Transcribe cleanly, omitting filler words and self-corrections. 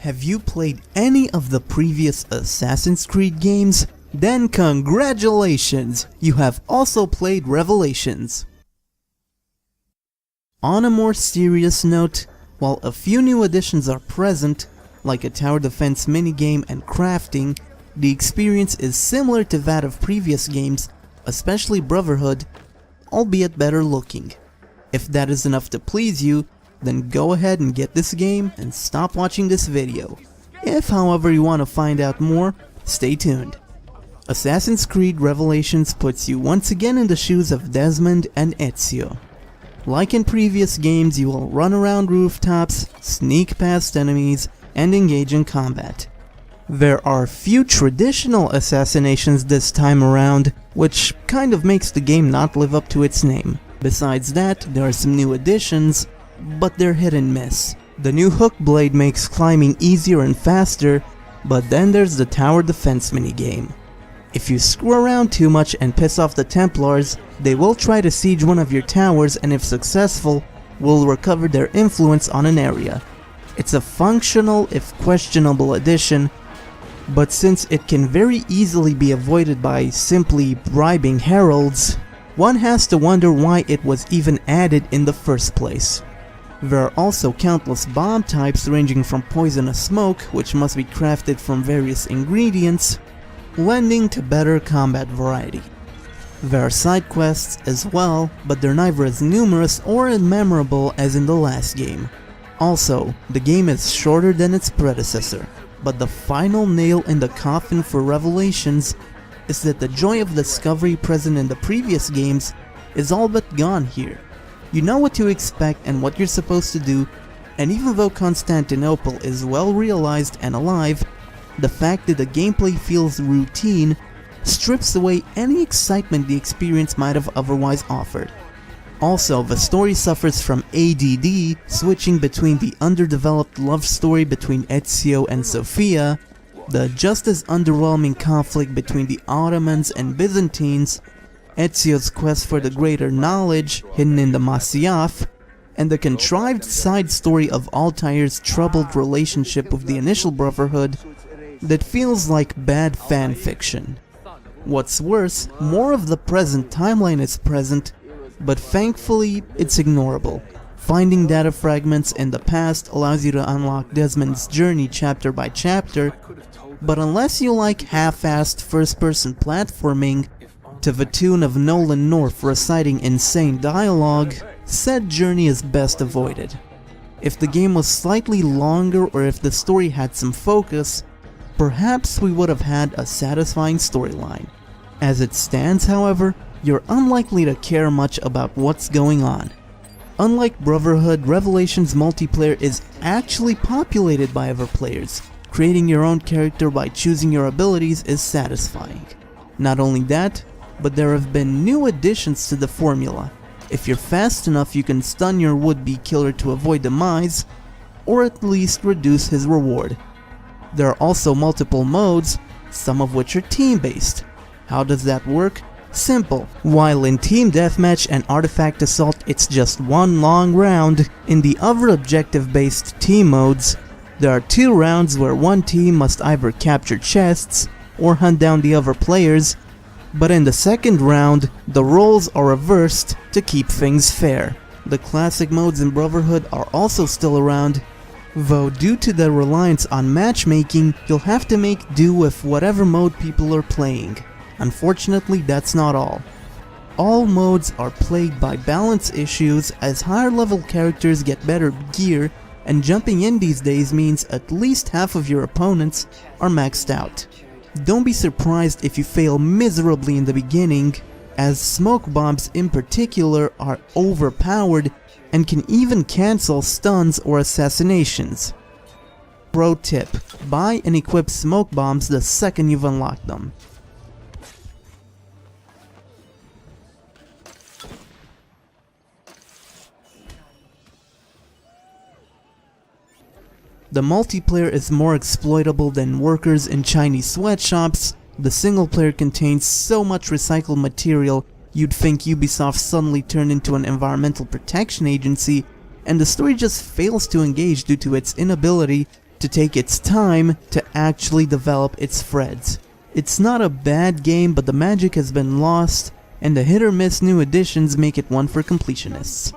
Have you played any of the previous Assassin's Creed games? Then congratulations! You have also played Revelations. On a more serious note, while a few new additions are present, like a tower defense minigame and crafting, the experience is similar to that of previous games, especially Brotherhood, albeit better looking. If that is enough to please you, then go ahead and get this game and stop watching this video. If, however, you want to find out more, stay tuned. Assassin's Creed Revelations puts you once again in the shoes of Desmond and Ezio. Like in previous games, you will run around rooftops, sneak past enemies, and engage in combat. There are few traditional assassinations this time around, which kind of makes the game not live up to its name. Besides that, there are some new additions, but they're hit and miss. The new hook blade makes climbing easier and faster, but then there's the tower defense minigame. If you screw around too much and piss off the Templars, they will try to siege one of your towers and if successful, will recover their influence on an area. It's a functional if questionable addition, but since it can very easily be avoided by simply bribing heralds, one has to wonder why it was even added in the first place. There are also countless bomb types ranging from poisonous smoke, which must be crafted from various ingredients, lending to better combat variety. There are side quests as well, but they're neither as numerous or as memorable as in the last game. Also, the game is shorter than its predecessor, but the final nail in the coffin for Revelations is that the joy of discovery present in the previous games is all but gone here. You know what to expect and what you're supposed to do, and even though Constantinople is well realized and alive, the fact that the gameplay feels routine strips away any excitement the experience might have otherwise offered. Also, the story suffers from ADD, switching between the underdeveloped love story between Ezio and Sofia, the just as underwhelming conflict between the Ottomans and Byzantines, Ezio's quest for the greater knowledge hidden in the Masyaf, and the contrived side story of Altair's troubled relationship with the initial Brotherhood that feels like bad fanfiction. What's worse, more of the present timeline is present, but thankfully it's ignorable. Finding data fragments in the past allows you to unlock Desmond's journey chapter by chapter, but unless you like half-assed first-person platforming to the tune of Nolan North reciting insane dialogue, said journey is best avoided. If the game was slightly longer or if the story had some focus, perhaps we would have had a satisfying storyline. As it stands, however, you're unlikely to care much about what's going on. Unlike Brotherhood, Revelations multiplayer is actually populated by other players. Creating your own character by choosing your abilities is satisfying. Not only that, but there have been new additions to the formula. If you're fast enough, you can stun your would-be killer to avoid demise, or at least reduce his reward. There are also multiple modes, some of which are team-based. How does that work? Simple. While in Team Deathmatch and Artifact Assault it's just one long round, in the other objective-based team modes, there are 2 rounds where one team must either capture chests or hunt down the other players, but in the second round, the roles are reversed to keep things fair. The classic modes in Brotherhood are also still around, though due to their reliance on matchmaking, you'll have to make do with whatever mode people are playing. Unfortunately, that's not all. All modes are plagued by balance issues as higher level characters get better gear, and jumping in these days means at least half of your opponents are maxed out. Don't be surprised if you fail miserably in the beginning, as smoke bombs in particular are overpowered and can even cancel stuns or assassinations. Pro tip: buy and equip smoke bombs the second you've unlocked them. The multiplayer is more exploitable than workers in Chinese sweatshops. The single player contains so much recycled material you'd think Ubisoft suddenly turned into an environmental protection agency, and the story just fails to engage due to its inability to take its time to actually develop its threads. It's not a bad game, but the magic has been lost, and the hit or miss new additions make it one for completionists.